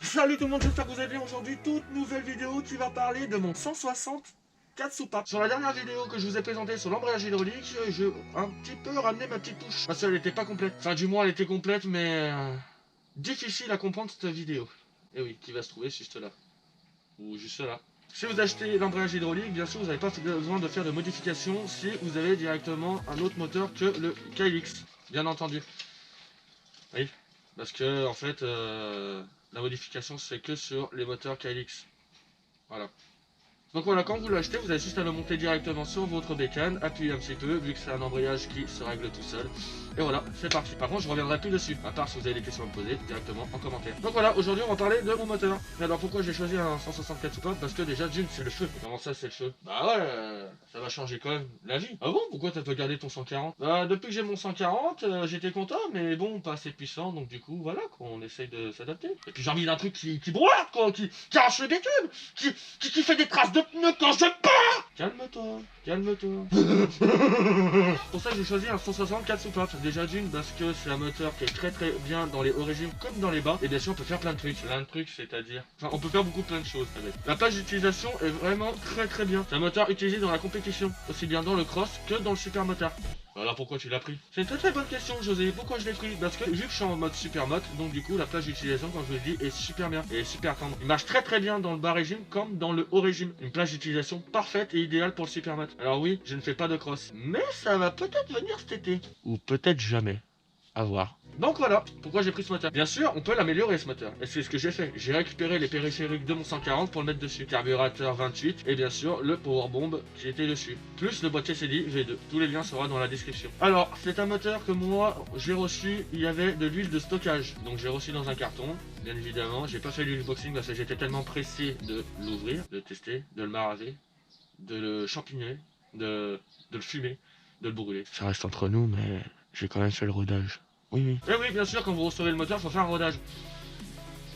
Salut tout le monde, j'espère que vous allez bien. Aujourd'hui, toute nouvelle vidéo qui va parler de mon 160 4 soupapes. Sur la dernière vidéo que je vous ai présentée sur l'embrayage hydraulique, j'ai un petit peu ramené ma petite touche. Parce qu'elle n'était pas complète. Enfin, du moins, elle était complète, mais difficile à comprendre cette vidéo. Et oui, qui va se trouver juste là. Ou juste là. Si vous achetez l'embrayage hydraulique, bien sûr, vous n'avez pas besoin de faire de modifications si vous avez directement un autre moteur que le KLX. Bien entendu. Oui, parce que en fait, la modification se fait que sur les moteurs KLX. Voilà. Donc voilà, quand vous l'achetez, vous avez juste à le monter directement sur votre bécane, appuyer un petit peu, vu que c'est un embrayage qui se règle tout seul. Et voilà, c'est parti. Par contre, je reviendrai plus dessus, à part si vous avez des questions à me poser directement en commentaire. Donc voilà, aujourd'hui, on va parler de mon moteur. Mais alors, pourquoi j'ai choisi un 164 soupapes? Parce que déjà, d'une, c'est le feu. Comment ça, c'est le feu? Bah ouais, ça va changer quand même la vie. Ah bon? Pourquoi t'as pas gardé ton 140? Bah, depuis que j'ai mon 140, j'étais content, mais bon, pas assez puissant, donc du coup, voilà, quoi, on essaye de s'adapter. Et puis j'ai envie d'un truc qui broie, quoi, qui arrache le bitume, qui fait des traces de pneus quand je pars. Calme-toi, calme-toi. C'est pour ça que j'ai choisi un 164 soupapes. Déjà d'une, parce que c'est un moteur qui est très bien dans les hauts régimes comme dans les bas. Et bien sûr, on peut faire plein de trucs. Plein de trucs, c'est-à-dire... Enfin, on peut faire plein de choses avec. La plage d'utilisation est vraiment très bien. C'est un moteur utilisé dans la compétition, aussi bien dans le cross que dans le super motard. Alors pourquoi tu l'as pris? C'est une très bonne question, José. Pourquoi je l'ai pris? Parce que vu que je suis en mode super mode, donc du coup la plage d'utilisation, comme je vous l'ai dit, est super bien et super tendre. Il marche très bien dans le bas régime comme dans le haut régime. Une plage d'utilisation parfaite et idéale pour le super mode. Alors oui, je ne fais pas de cross, mais ça va peut-être venir cet été. Ou peut-être jamais. À voir. Donc voilà, pourquoi j'ai pris ce moteur. Bien sûr, on peut l'améliorer ce moteur. Et c'est ce que j'ai fait. J'ai récupéré les périphériques de mon 140 pour le mettre dessus. Carburateur 28 et bien sûr le power bomb qui était dessus. Plus le boîtier CDI V2. Tous les liens seront dans la description. Alors, c'est un moteur que moi, j'ai reçu, il y avait de l'huile de stockage. Donc j'ai reçu dans un carton, bien évidemment. J'ai pas fait l'unboxing parce que j'étais tellement pressé de l'ouvrir, de le tester, de le maraver, de le champigner, de le fumer, de le brûler. Ça reste entre nous, mais j'ai quand même fait le rodage. Oui. Et oui, bien sûr, quand vous recevez le moteur, il faut faire un rodage.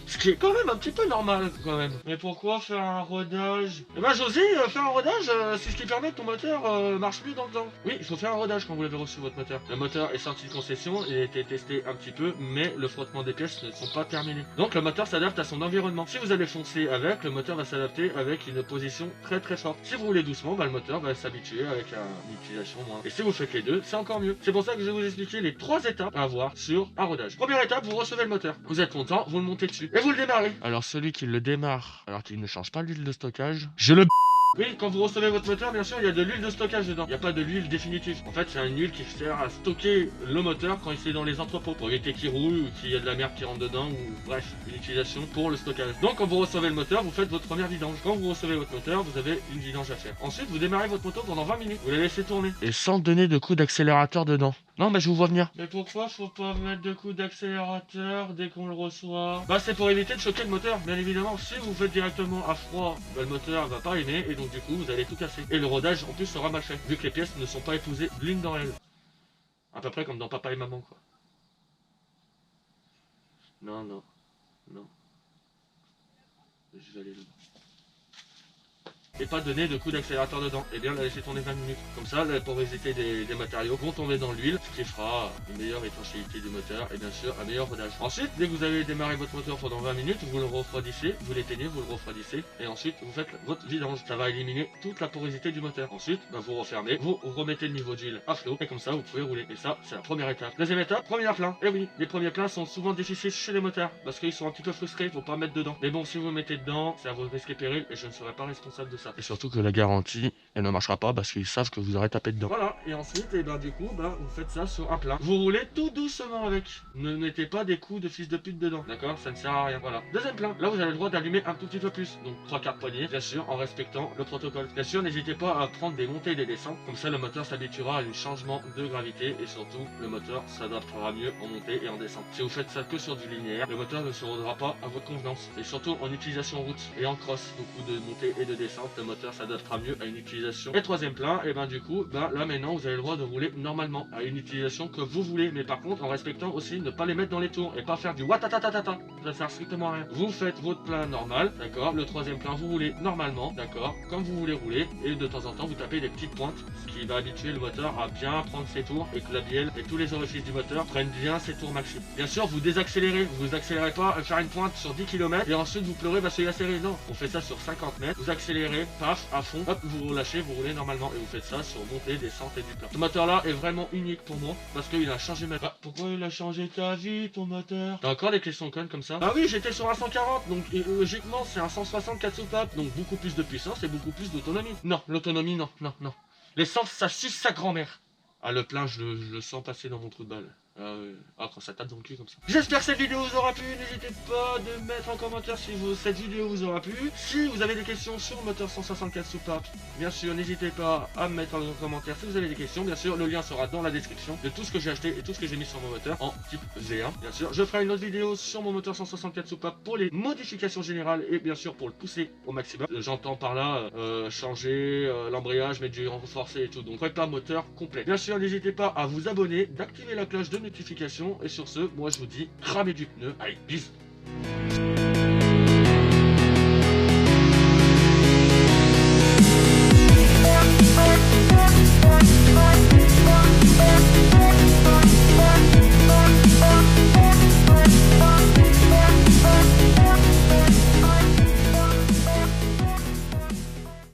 Ce qui est quand même un petit peu normal, quand même. Mais pourquoi faire un rodage? Eh ben, José, faire un rodage, c'est ce qui permet que ton moteur marche mieux dans le temps. Oui, il faut faire un rodage quand vous l'avez reçu, votre moteur. Le moteur est sorti de concession, il a été testé un petit peu, mais le frottement des pièces ne sont pas terminés. Donc, le moteur s'adapte à son environnement. Si vous allez foncer avec, le moteur va s'adapter avec une position très forte. Si vous roulez doucement, bah, le moteur va s'habituer avec une utilisation moindre. Et si vous faites les deux, c'est encore mieux. C'est pour ça que je vais vous expliquer les 3 étapes à avoir sur un rodage. Première étape, vous recevez le moteur. Vous êtes content, vous le montez dessus. Et vous le démarrez. Alors celui qui le démarre, alors qu'il ne change pas l'huile de stockage, je le... Oui, quand vous recevez votre moteur, bien sûr, il y a de l'huile de stockage dedans. Il n'y a pas de l'huile définitive. En fait, c'est une huile qui sert à stocker le moteur quand il est dans les entrepôts. Pour éviter qu'il roule ou qu'il y a de la merde qui rentre dedans ou bref, une utilisation pour le stockage. Donc quand vous recevez le moteur, vous faites votre première vidange. Quand vous recevez votre moteur, vous avez une vidange à faire. Ensuite, vous démarrez votre moto pendant 20 minutes. Vous la laissez tourner. Et sans donner de coup d'accélérateur dedans. Non, mais je vous vois venir. Mais pourquoi faut pas mettre de coup d'accélérateur dès qu'on le reçoit? Bah, c'est pour éviter de choquer le moteur, bien évidemment. Si vous faites directement à froid, bah, le moteur va pas aimer et donc du coup, vous allez tout casser. Et le rodage, en plus, sera mal fait, vu que les pièces ne sont pas épousées l'une dans l'autre. À peu près comme dans Papa et Maman, quoi. Non. Je vais aller là. Et pas donner de coup d'accélérateur dedans, et bien la laisser tourner 20 minutes. Comme ça, la porosité des matériaux vont tomber dans l'huile, ce qui fera une meilleure étanchéité du moteur et bien sûr un meilleur rodage. Ensuite, dès que vous avez démarré votre moteur pendant 20 minutes, vous le refroidissez, vous l'éteignez, vous le refroidissez et ensuite vous faites votre vidange. Ça va éliminer toute la porosité du moteur. Ensuite, bah, vous refermez, vous remettez le niveau d'huile à flot et comme ça vous pouvez rouler. Et ça, c'est la première étape. Deuxième étape, premier plein. Et oui, les premiers pleins sont souvent difficiles chez les motards parce qu'ils sont un petit peu frustrés, faut pas mettre dedans. Mais bon, si vous mettez dedans, c'est à vos risques et périls et je ne serai pas responsable de ça. Et surtout que la garantie, elle ne marchera pas parce qu'ils savent que vous aurez tapé dedans. Voilà, et ensuite, et ben du coup, bah, vous faites ça sur un plein. Vous roulez tout doucement avec. Ne mettez pas des coups de fils de pute dedans, d'accord? Ça ne sert à rien. Voilà. Deuxième plein. Là, vous avez le droit d'allumer un tout petit peu plus. Donc 3/4 poignées, bien sûr, en respectant le protocole. Bien sûr, n'hésitez pas à prendre des montées et des descentes. Comme ça, le moteur s'habituera à un changement de gravité et surtout, le moteur s'adaptera mieux en montée et en descente. Si vous faites ça que sur du linéaire, le moteur ne se rodera pas à votre convenance. Et surtout en utilisation route et en cross, beaucoup de montées et de descentes le moteur s'adaptera mieux à une utilisation. Et troisième plein, et ben du coup, ben là maintenant vous avez le droit de rouler normalement à une utilisation que vous voulez, mais par contre en respectant aussi ne pas les mettre dans les tours et pas faire du watatatata, ça sert strictement à rien. Vous faites votre plein normal, d'accord, le troisième plein vous roulez normalement, d'accord, comme vous voulez rouler, et de temps en temps vous tapez des petites pointes, ce qui va habituer le moteur à bien prendre ses tours et que la bielle et tous les orifices du moteur prennent bien ses tours maxi. Bien sûr vous désaccélérez, vous accélérez pas à faire une pointe sur 10 km et ensuite vous pleurez parce qu'il a serré, non, on fait ça sur 50 mètres, vous accélérez, paf, à fond, hop, vous relâchez, vous roulez normalement et vous faites ça sur montée, descente et du plein. Ce moteur là est vraiment unique pour moi parce qu'il a changé ma vie. Ah, pourquoi il a changé ta vie ton moteur? T'as encore des questions connes comme ça? Ah oui, j'étais sur un 140, donc logiquement c'est un 164 soupapes, donc beaucoup plus de puissance et beaucoup plus d'autonomie. Non, l'autonomie non, non, non. L'essence ça suce sa grand-mère. Ah le plein je le sens passer dans mon trou de balle. Ah quand ça tape dans le cul comme ça. J'espère que cette vidéo vous aura plu. N'hésitez pas de mettre en commentaire si cette vidéo vous aura plu. Si vous avez des questions sur le moteur 164 soupapes, bien sûr n'hésitez pas à me mettre en commentaire si vous avez des questions. Bien sûr le lien sera dans la description de tout ce que j'ai acheté et tout ce que j'ai mis sur mon moteur en type V1. Bien sûr je ferai une autre vidéo sur mon moteur 164 soupapes pour les modifications générales et bien sûr pour le pousser au maximum. J'entends par là changer l'embrayage, mettre du renforcé et tout. Donc prépa moteur complet. Bien sûr n'hésitez pas à vous abonner, d'activer la cloche de notification et sur ce, moi je vous dis cramez du pneu, allez bisous.